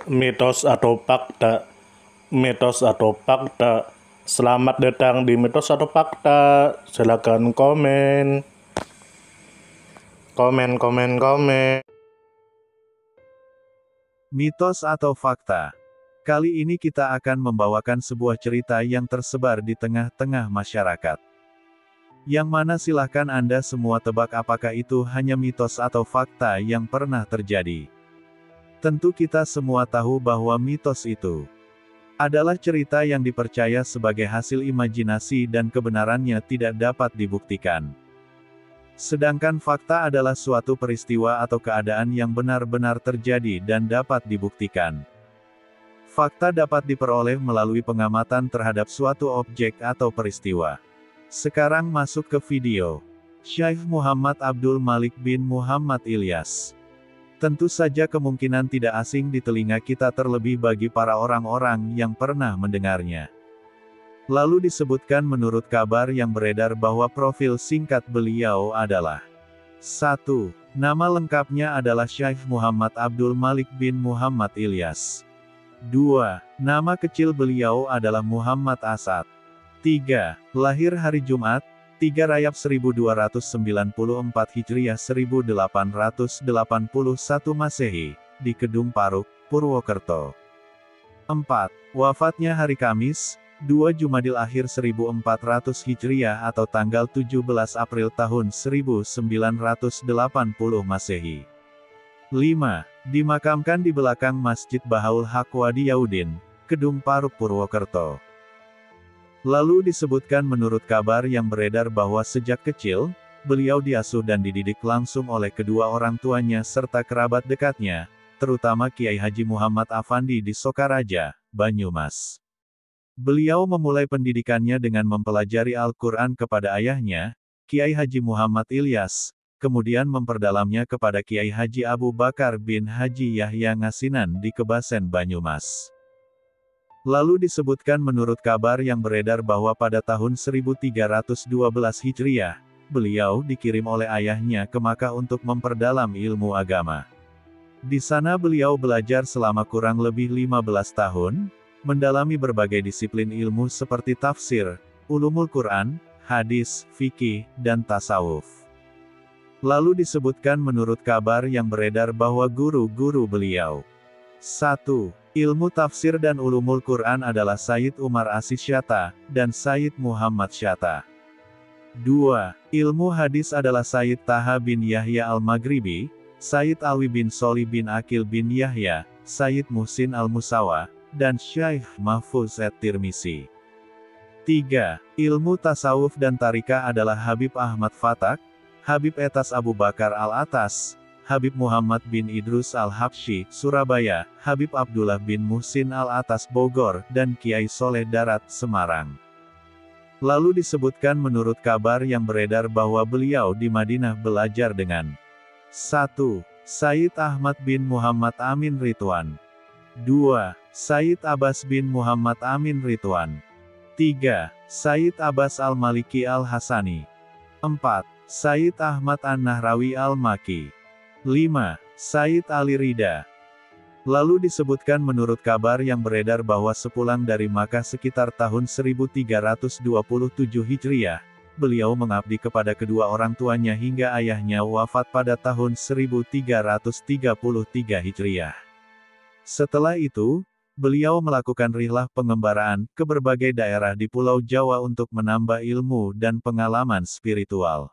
Mitos atau fakta? Mitos atau fakta? Selamat datang di Mitos atau Fakta. Silakan komen. Komen. Mitos atau fakta? Kali ini kita akan membawakan sebuah cerita yang tersebar di tengah-tengah masyarakat. Yang mana silahkan Anda semua tebak apakah itu hanya mitos atau fakta yang pernah terjadi. Tentu kita semua tahu bahwa mitos itu adalah cerita yang dipercaya sebagai hasil imajinasi dan kebenarannya tidak dapat dibuktikan. Sedangkan fakta adalah suatu peristiwa atau keadaan yang benar-benar terjadi dan dapat dibuktikan. Fakta dapat diperoleh melalui pengamatan terhadap suatu objek atau peristiwa. Sekarang masuk ke video. Syekh Muhammad Abdul Malik bin Muhammad Ilyas. Tentu saja kemungkinan tidak asing di telinga kita terlebih bagi para orang-orang yang pernah mendengarnya. Lalu disebutkan menurut kabar yang beredar bahwa profil singkat beliau adalah 1. Nama lengkapnya adalah Syekh Muhammad Abdul Malik bin Muhammad Ilyas. 2. Nama kecil beliau adalah Muhammad Asad. 3. Lahir hari Jumat, 3 Rajab 1294 Hijriah 1881 Masehi, di Kedung Paruk, Purwokerto. 4. Wafatnya hari Kamis, 2 Jumadil Akhir 1400 Hijriah atau tanggal 17 April tahun 1980 Masehi. 5. Dimakamkan di belakang Masjid Bahaul Haq Wadi Yaudin, Kedung Paruk Purwokerto. Lalu disebutkan menurut kabar yang beredar bahwa sejak kecil, beliau diasuh dan dididik langsung oleh kedua orang tuanya serta kerabat dekatnya, terutama Kiai Haji Muhammad Afandi di Sokaraja, Banyumas. Beliau memulai pendidikannya dengan mempelajari Al-Quran kepada ayahnya, Kiai Haji Muhammad Ilyas, kemudian memperdalamnya kepada Kiai Haji Abu Bakar bin Haji Yahya Ngasinan di Kebasen Banyumas. Lalu disebutkan menurut kabar yang beredar bahwa pada tahun 1312 Hijriah, beliau dikirim oleh ayahnya ke Makkah untuk memperdalam ilmu agama. Di sana beliau belajar selama kurang lebih 15 tahun, mendalami berbagai disiplin ilmu seperti tafsir, ulumul Quran, hadis, fikih, dan tasawuf. Lalu disebutkan menurut kabar yang beredar bahwa guru-guru beliau. 1. Ilmu tafsir dan ulumul Quran adalah Sayyid Umar As-Syatta, dan Sayyid Muhammad Syatta. 2. Ilmu hadis adalah Sayyid Taha bin Yahya Al-Maghribi, Sayyid Alwi bin Soli bin Akil bin Yahya, Sayyid Muhsin Al-Musawa, dan Syekh Mahfuz At-Tirmisi. 3. Ilmu tasawuf dan tarikah adalah Habib Ahmad Fatak, Habib Etas Abu Bakar Al-Atas, Habib Muhammad bin Idrus Al-Habsyi, Surabaya, Habib Abdullah bin Muhsin Al-Atas Bogor, dan Kiai Soleh Darat, Semarang. Lalu disebutkan menurut kabar yang beredar bahwa beliau di Madinah belajar dengan 1. Sayyid Ahmad bin Muhammad Amin Ridwan. 2. Sayyid Abbas bin Muhammad Amin Ridwan. 3. Sayyid Abbas Al-Maliki Al-Hasani. 4. Sayyid Ahmad An-Nahrawi Al-Maki. 5. Sayyid Ali Rida. Lalu disebutkan menurut kabar yang beredar bahwa sepulang dari Makkah sekitar tahun 1327 Hijriah, beliau mengabdi kepada kedua orang tuanya hingga ayahnya wafat pada tahun 1333 Hijriah. Setelah itu, beliau melakukan rihlah pengembaraan ke berbagai daerah di Pulau Jawa untuk menambah ilmu dan pengalaman spiritual.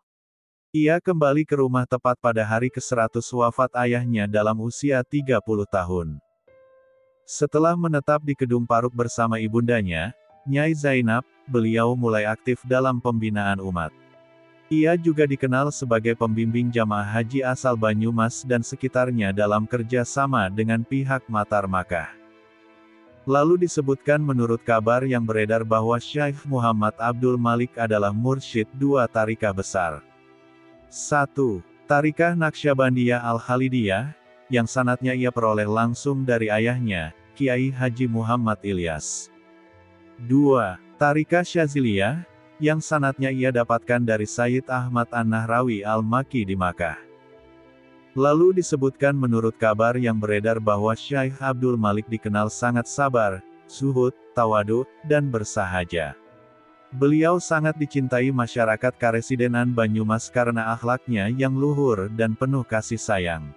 Ia kembali ke rumah tepat pada hari ke-100 wafat ayahnya dalam usia 30 tahun. Setelah menetap di Kedung Paruk bersama ibundanya, Nyai Zainab, beliau mulai aktif dalam pembinaan umat. Ia juga dikenal sebagai pembimbing jamaah haji asal Banyumas dan sekitarnya dalam kerja sama dengan pihak Matar Makkah. Lalu disebutkan menurut kabar yang beredar bahwa Syekh Muhammad Abdul Malik adalah mursyid dua tarikah besar. 1. Tarikah Naqsyabandiyah Al-Khalidiyah, yang sanadnya ia peroleh langsung dari ayahnya, Kiai Haji Muhammad Ilyas. 2. Tarikah Syaziliyah, yang sanadnya ia dapatkan dari Sayyid Ahmad An-Nahrawi Al-Maki di Makkah. Lalu disebutkan menurut kabar yang beredar bahwa Syekh Abdul Malik dikenal sangat sabar, zuhud, tawadu, dan bersahaja. Beliau sangat dicintai masyarakat Karesidenan Banyumas karena akhlaknya yang luhur dan penuh kasih sayang.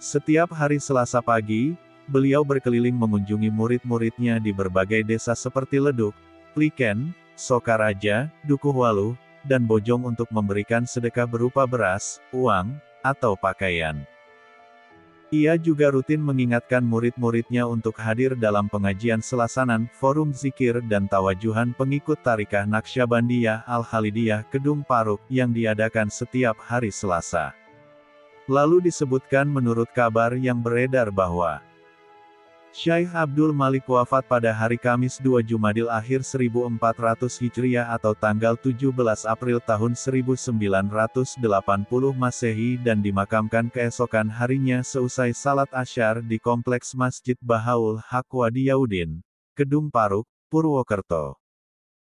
Setiap hari Selasa pagi, beliau berkeliling mengunjungi murid-muridnya di berbagai desa seperti Leduk, Pliken, Sokaraja, Dukuhwalu, dan Bojong untuk memberikan sedekah berupa beras, uang, atau pakaian. Ia juga rutin mengingatkan murid-muridnya untuk hadir dalam pengajian selasanan, forum zikir dan tawajuhan pengikut Tarikah Naqsyabandiyah Al-Khalidiyah Kedung Paruk yang diadakan setiap hari Selasa. Lalu disebutkan menurut kabar yang beredar bahwa Syekh Abdul Malik wafat pada hari Kamis 2 Jumadil Akhir 1400 Hijriah atau tanggal 17 April tahun 1980 Masehi dan dimakamkan keesokan harinya seusai salat Asyar di Kompleks Masjid Bahaul Haq Wadiyaudin, Kedung Paruk, Purwokerto.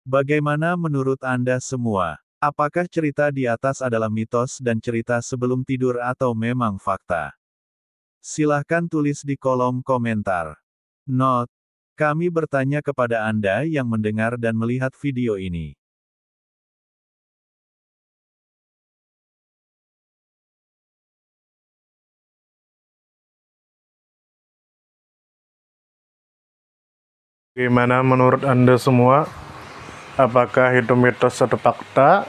Bagaimana menurut Anda semua? Apakah cerita di atas adalah mitos dan cerita sebelum tidur atau memang fakta? Silahkan tulis di kolom komentar. Note: kami bertanya kepada Anda yang mendengar dan melihat video ini. Gimana menurut Anda semua? Apakah itu mitos atau fakta?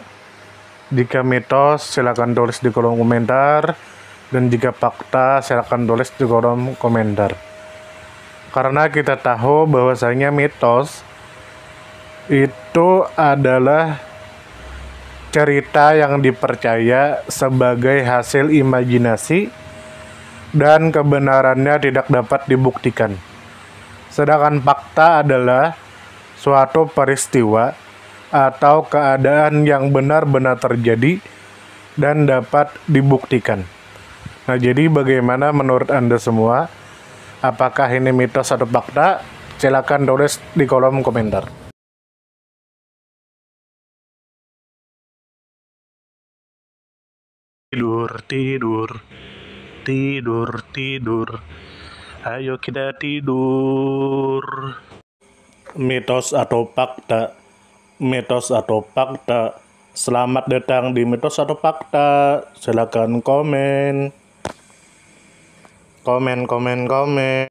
Jika mitos, silakan tulis di kolom komentar. Dan jika fakta, silakan tulis di kolom komentar. Karena kita tahu bahwasanya mitos itu adalah cerita yang dipercaya sebagai hasil imajinasi dan kebenarannya tidak dapat dibuktikan. Sedangkan fakta adalah suatu peristiwa atau keadaan yang benar-benar terjadi dan dapat dibuktikan. Nah, jadi bagaimana menurut Anda semua? Apakah ini mitos atau fakta? Silakan tulis di kolom komentar. Tidur, tidur, tidur, tidur. Ayo kita tidur. Mitos atau fakta? Mitos atau fakta? Selamat datang di mitos atau fakta. Silakan komen. Komen.